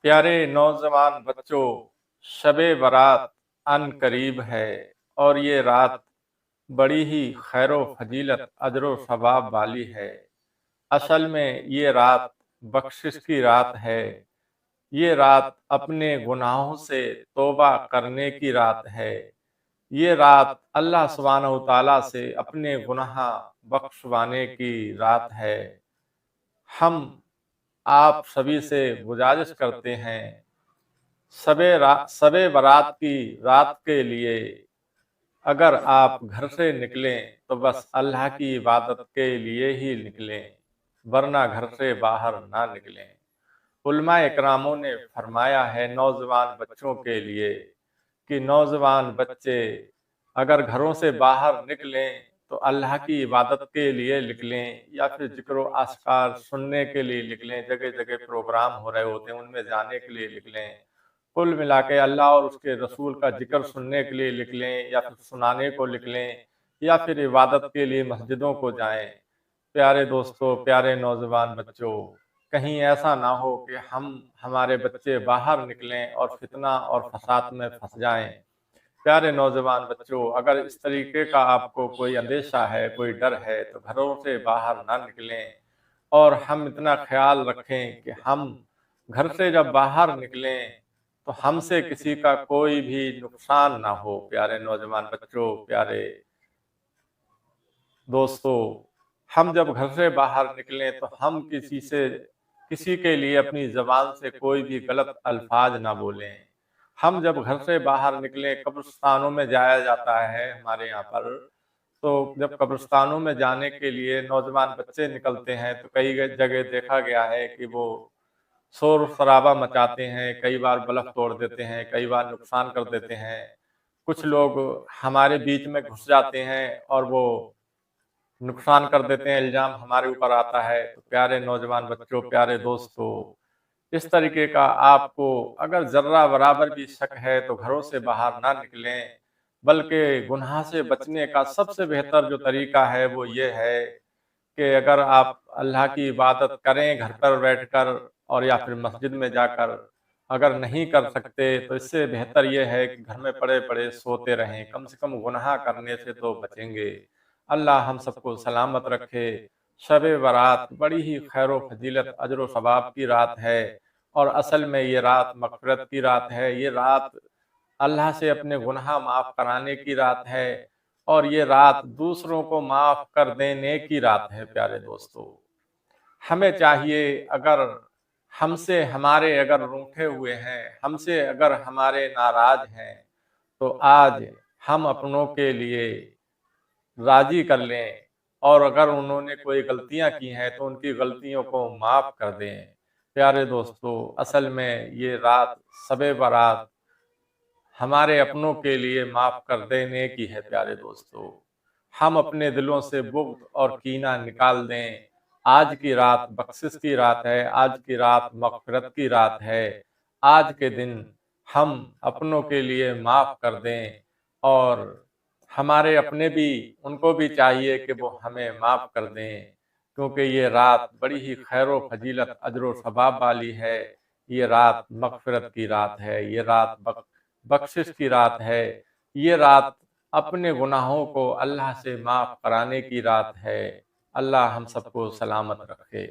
प्यारे नौजवान बच्चों, शबे बारात अन करीब है और ये रात बड़ी ही खैर फजीलत अजर सवाब वाली है। असल में ये रात बख्शिश की रात है। ये रात अपने गुनाहों से तौबा करने की रात है। ये रात अल्लाह सुब्हानहू तआला से अपने गुनाह बख्शवाने की रात है। हम आप सभी से गुजारिश करते हैं, सबे बारात की रात के लिए अगर आप घर से निकलें तो बस अल्लाह की इबादत के लिए ही निकलें, वरना घर से बाहर ना निकलें। उलमा इकरामों ने फरमाया है नौजवान बच्चों के लिए कि नौजवान बच्चे अगर घरों से बाहर निकलें तो अल्लाह की इबादत के लिए निकलें या फिर जिक्र आस्कार सुनने के लिए निकलें। जगह जगह प्रोग्राम हो रहे होते हैं, उनमें जाने के लिए निकलें। कुल मिला के अल्लाह और उसके रसूल का जिक्र सुनने के लिए निकलें या फिर सुनाने को निकलें या फिर इबादत के लिए मस्जिदों को जाएं। प्यारे दोस्तों, प्यारे नौजवान बच्चों, कहीं ऐसा ना हो कि हमारे बच्चे बाहर निकलें और फितना और फसाद में फंस जाएं। प्यारे नौजवान बच्चों, अगर इस तरीके का आपको कोई अंदेशा है, कोई डर है, तो घरों से बाहर ना निकलें। और हम इतना ख्याल रखें कि हम घर से जब बाहर निकलें तो हमसे किसी का कोई भी नुकसान ना हो। प्यारे नौजवान बच्चों, प्यारे दोस्तों, हम जब घर से बाहर निकलें तो हम किसी के लिए अपनी जबान से कोई भी गलत अल्फाज ना बोलें। हम जब घर से बाहर निकलें, कब्रिस्तानों में जाया जाता है हमारे यहाँ पर, तो जब कब्रिस्तानों में जाने के लिए नौजवान बच्चे निकलते हैं तो कई जगह देखा गया है कि वो शोर शराबा मचाते हैं, कई बार बल्ब तोड़ देते हैं, कई बार नुकसान कर देते हैं। कुछ लोग हमारे बीच में घुस जाते हैं और वो नुकसान कर देते हैं, इल्जाम हमारे ऊपर आता है। तो प्यारे नौजवान बच्चों, प्यारे दोस्तों, इस तरीके का आपको अगर जर्रा बराबर भी शक है तो घरों से बाहर ना निकलें। बल्कि गुनाह से बचने का सबसे बेहतर जो तरीका है वो ये है कि अगर आप अल्लाह की इबादत करें घर पर बैठकर और या फिर मस्जिद में जाकर, अगर नहीं कर सकते तो इससे बेहतर ये है कि घर में पड़े पड़े सोते रहें। कम से कम गुनाह करने से तो बचेंगे। अल्लाह हम सबको सलामत रखे। शब बारात बड़ी ही खैर व फजीलत अजर व सवाब की रात है और असल में ये रात मग़फ़िरत की रात है। ये रात अल्लाह से अपने गुनाह माफ़ कराने की रात है और ये रात दूसरों को माफ़ कर देने की रात है। प्यारे दोस्तों, हमें चाहिए, अगर हमसे हमारे अगर रूठे हुए हैं, हमसे अगर हमारे नाराज हैं, तो आज हम अपनों के लिए राजी कर लें और अगर उन्होंने कोई गलतियां की हैं तो उनकी गलतियों को माफ़ कर दें। प्यारे दोस्तों, असल में ये रात शब बारात हमारे अपनों के लिए माफ़ कर देने की है। प्यारे दोस्तों, हम अपने दिलों से बुग़्ज़ और कीना निकाल दें। आज की रात बख्शिश की रात है, आज की रात मग़फ़िरत की रात है। आज के दिन हम अपनों के लिए माफ़ कर दें और हमारे अपने भी, उनको भी चाहिए कि वो हमें माफ़ कर दें, क्योंकि ये रात बड़ी ही खैर व फजीलत अजर व सवाब वाली है। ये रात मग़फ़िरत की रात है, ये रात बख्शिश की रात है। ये रात अपने गुनाहों को अल्लाह से माफ़ कराने की रात है। अल्लाह हम सबको सलामत रखे।